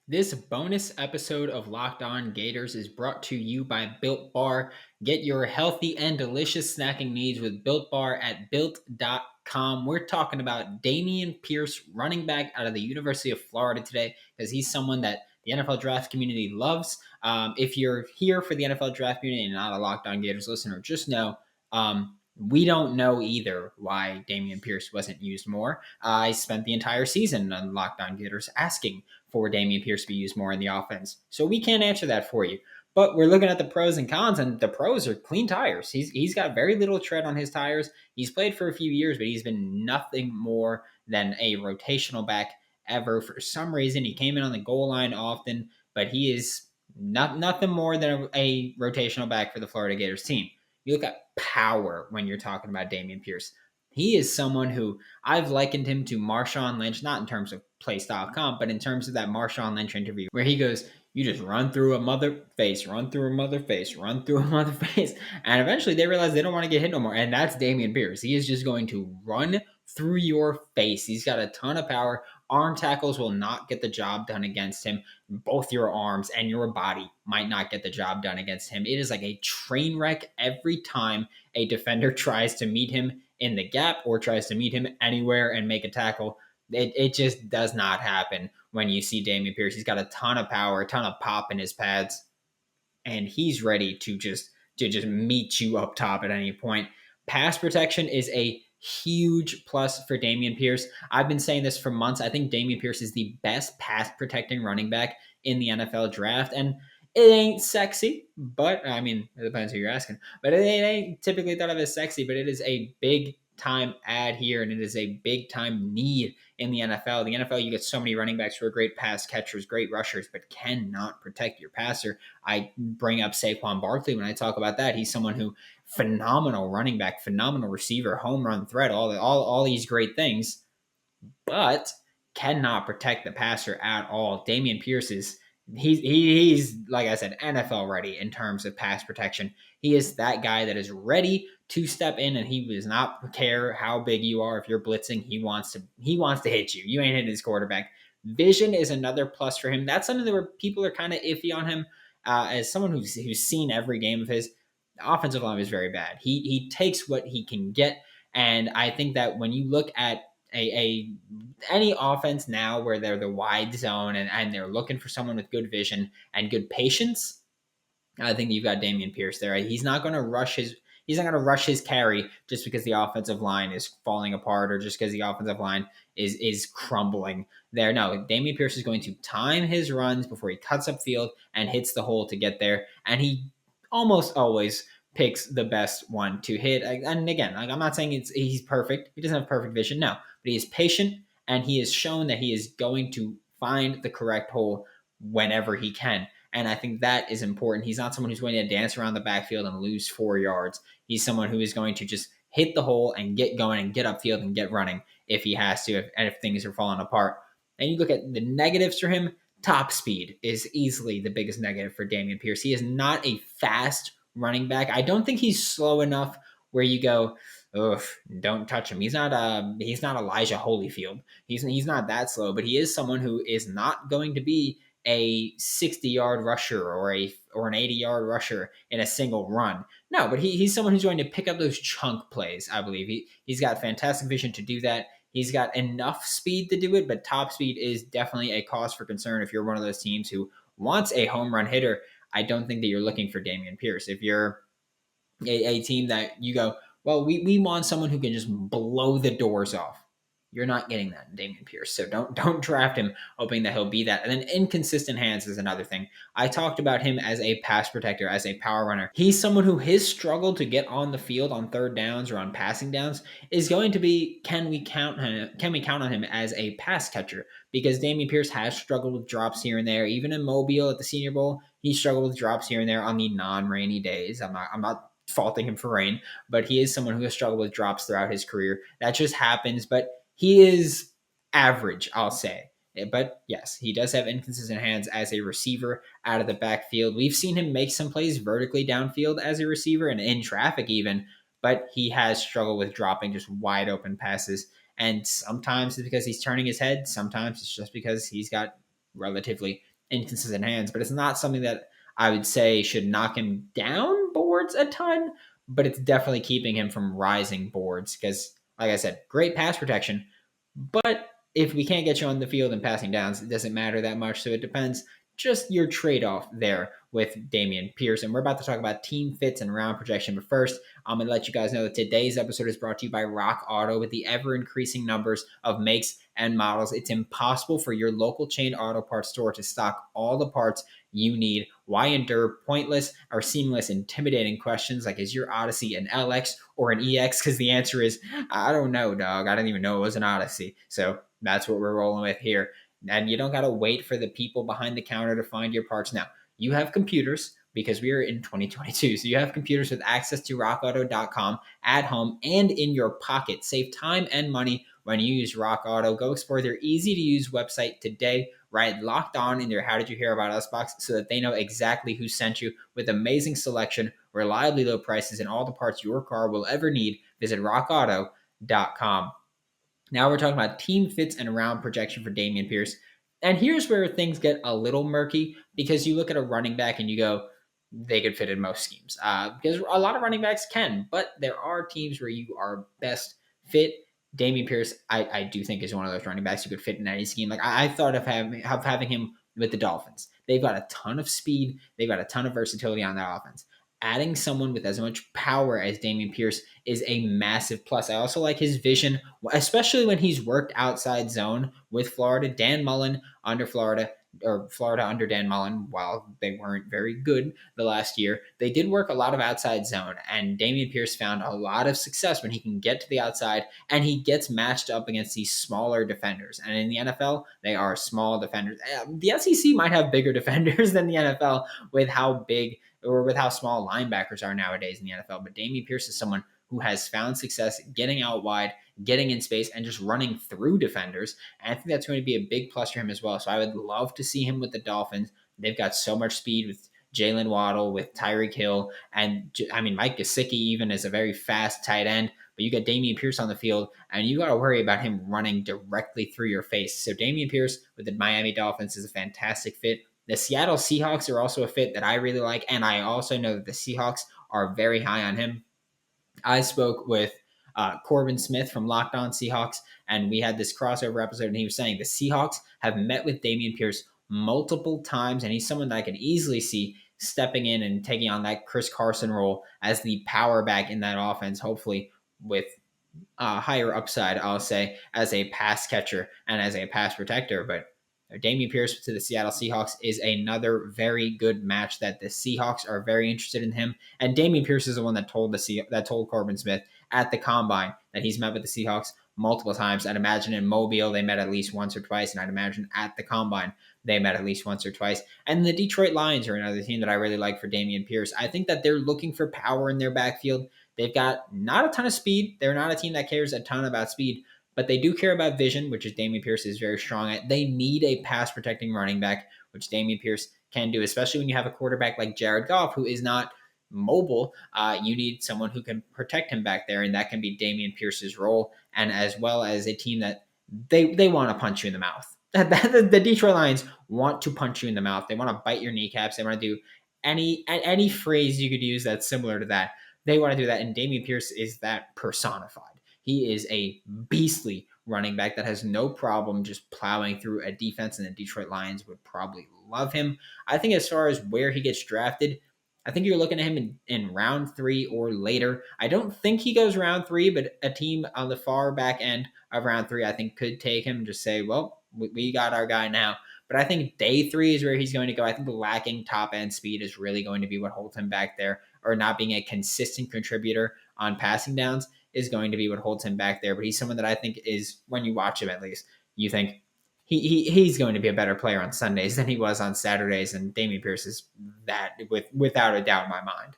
This bonus episode of Locked On Gators is brought to you by Built Bar. Get your healthy and delicious snacking needs with Built Bar at built.com. We're talking about Dameon Pierce, running back out of the University of Florida today, because he's someone that the NFL draft community loves. If you're here for the NFL draft community and not a Locked On Gators listener, just know we don't know either why Dameon Pierce wasn't used more. I spent the entire season on Locked On Gators asking for Dameon Pierce to be used more in the offense. So we can't answer that for you. But we're looking at the pros and cons, and the pros are clean tires. He's got very little tread on his tires. He's played for a few years, but he's been nothing more than a rotational back ever. For some reason, he came in on the goal line often, but he is nothing more than a rotational back for the Florida Gators team. You look at power when you're talking about Dameon Pierce. He is someone who I've likened him to Marshawn Lynch, not in terms of play style comp, but in terms of that Marshawn Lynch interview where he goes, you just run through a mother face, run through a mother face, run through a mother face. And eventually they realize they don't want to get hit no more. And that's Dameon Pierce. He is just going to run through your face. He's got a ton of power. Arm tackles will not get the job done against him. Both your arms and your body might not get the job done against him. It is like a train wreck every time a defender tries to meet him in the gap or tries to meet him anywhere and make a tackle. It just does not happen when you see Dameon Pierce. He's got a ton of power, a ton of pop in his pads, and he's ready to just meet you up top at any point. Pass protection is a huge plus for Dameon Pierce. I've been saying this for months. I think Dameon Pierce is the best pass protecting running back in the NFL draft, and it ain't sexy, but I mean, it depends who you're asking. But it ain't typically thought of as sexy, but it is a big time add here, and it is a big time need in the NFL. The NFL, you get so many running backs who are great pass catchers, great rushers, but cannot protect your passer. I bring up Saquon Barkley when I talk about that. He's someone who phenomenal running back, phenomenal receiver, home run threat, all these great things, but cannot protect the passer at all. Dameon Pierce is he's like I said, NFL ready in terms of pass protection. He is that guy that is ready to step in, and he does not care how big you are. If you're blitzing, he wants to hit you. You ain't hitting his quarterback. Vision is another plus for him. That's something where people are kind of iffy on him. As someone who's seen every game of his, the offensive line is very bad. He takes what he can get, and I think that when you look at a any offense now where they're the wide zone and they're looking for someone with good vision and good patience, I think you've got Dameon Pierce there. He's not going to rush his carry just because the offensive line is falling apart or just because the offensive line is crumbling there. No, Dameon Pierce is going to time his runs before he cuts up field and hits the hole to get there. And he almost always picks the best one to hit. And again, I'm not saying he's perfect. He doesn't have perfect vision, no, but he is patient and he has shown that he is going to find the correct hole whenever he can. And I think that is important. He's not someone who's going to dance around the backfield and lose 4 yards. He's someone who is going to just hit the hole and get going and get upfield and get running if he has to, if things are falling apart. And you look at the negatives for him, top speed is easily the biggest negative for Dameon Pierce. He is not a fast running back. I don't think he's slow enough where you go, oof, don't touch him. He's not Elijah Holyfield. He's not that slow, but he is someone who is not going to be a 60-yard rusher or an 80-yard rusher in a single run. No, but he's someone who's going to pick up those chunk plays, I believe. He's got fantastic vision to do that. He's got enough speed to do it, but top speed is definitely a cause for concern if you're one of those teams who wants a home run hitter. I don't think that you're looking for Dameon Pierce. If you're a team that you go, well, we want someone who can just blow the doors off. You're not getting that in Dameon Pierce. So don't draft him hoping that he'll be that. And then inconsistent hands is another thing. I talked about him as a pass protector, as a power runner. He's someone who his struggle to get on the field on third downs or on passing downs is going to be, can we count on him as a pass catcher? Because Dameon Pierce has struggled with drops here and there. Even in Mobile at the Senior Bowl, he struggled with drops here and there on the non-rainy days. I'm not faulting him for rain, but he is someone who has struggled with drops throughout his career. That just happens, but he is average, I'll say. But yes, he does have inconsistent hands as a receiver out of the backfield. We've seen him make some plays vertically downfield as a receiver and in traffic even, but he has struggled with dropping just wide open passes. And sometimes it's because he's turning his head. Sometimes it's just because he's got relatively inconsistent hands, but it's not something that I would say should knock him down boards a ton, but it's definitely keeping him from rising boards because, like I said, great pass protection. But if we can't get you on the field and passing downs, it doesn't matter that much. So it depends just your trade off there with Dameon Pierce. And we're about to talk about team fits and round projection. But first, I'm going to let you guys know that today's episode is brought to you by Rock Auto. With the ever increasing numbers of makes and models, it's impossible for your local chain auto parts store to stock all the parts you need. Why endure pointless or seamless, intimidating questions like, is your Odyssey an LX or an EX? Because the answer is, I don't know, dog. I didn't even know it was an Odyssey. So that's what we're rolling with here. And you don't got to wait for the people behind the counter to find your parts now. You have computers because we are in 2022. So you have computers with access to rockauto.com at home and in your pocket. Save time and money when you use Rock Auto. Go explore their easy to use website today. Write Locked On in their How Did You Hear About Us box so that they know exactly who sent you. With amazing selection, reliably low prices, and all the parts your car will ever need, visit rockauto.com. Now we're talking about team fits and round projection for Dameon Pierce. And here's where things get a little murky because you look at a running back and you go, they could fit in most schemes. Because a lot of running backs can, but there are teams where you are best fit. Dameon Pierce, I do think is one of those running backs who could fit in any scheme. Like I thought of having him with the Dolphins. They've got a ton of speed. They've got a ton of versatility on that offense. Adding someone with as much power as Dameon Pierce is a massive plus. I also like his vision, especially when he's worked outside zone with Florida. Dan Mullen under Florida, or Florida under Dan Mullen, while they weren't very good the last year, they did work a lot of outside zone. And Dameon Pierce found a lot of success when he can get to the outside and he gets matched up against these smaller defenders. And in the NFL, they are small defenders. The SEC might have bigger defenders than the NFL with how big or with how small linebackers are nowadays in the NFL. But Dameon Pierce is someone who has found success getting out wide, getting in space, and just running through defenders. And I think that's going to be a big plus for him as well. So I would love to see him with the Dolphins. They've got so much speed with Jalen Waddle, with Tyreek Hill, and I mean, Mike Gesicki even is a very fast tight end. But you got Dameon Pierce on the field, and you got to worry about him running directly through your face. So Dameon Pierce with the Miami Dolphins is a fantastic fit. The Seattle Seahawks are also a fit that I really like, and I also know that the Seahawks are very high on him. I spoke with Corbin Smith from Locked On Seahawks, and we had this crossover episode, and he was saying the Seahawks have met with Dameon Pierce multiple times, and he's someone that I can easily see stepping in and taking on that Chris Carson role as the power back in that offense, hopefully with higher upside, I'll say, as a pass catcher and as a pass protector. But Dameon Pierce to the Seattle Seahawks is another very good match that the Seahawks are very interested in him. And Dameon Pierce is the one that told Corbin Smith at the combine that he's met with the Seahawks multiple times. I'd imagine in Mobile they met at least once or twice, and I'd imagine at the combine they met at least once or twice. And the Detroit Lions are another team that I really like for Dameon Pierce. I think that they're looking for power in their backfield. They've got not a ton of speed. They're not a team that cares a ton about speed, but they do care about vision, which is Dameon Pierce is very strong at. They need a pass protecting running back, which Dameon Pierce can do, especially when you have a quarterback like Jared Goff, who is not mobile. You need someone who can protect him back there, and that can be Dameon Pierce's role, and as well as a team that they want to punch you in the mouth. The Detroit Lions want to punch you in the mouth. They want to bite your kneecaps. They want to do any phrase you could use that's similar to that. They want to do that, and Dameon Pierce is that personified. He is a beastly running back that has no problem just plowing through a defense, and the Detroit Lions would probably love him. I think as far as where he gets drafted, I think you're looking at him in round 3 or later. I don't think he goes round 3, but a team on the far back end of round 3, I think, could take him and just say, well, we got our guy now. But I think day 3 is where he's going to go. I think lacking top end speed is really going to be what holds him back there, or not being a consistent contributor on passing downs is going to be what holds him back there. But he's someone that I think is, when you watch him at least, you think he's going to be a better player on Sundays than he was on Saturdays. And Dameon Pierce is that without a doubt in my mind.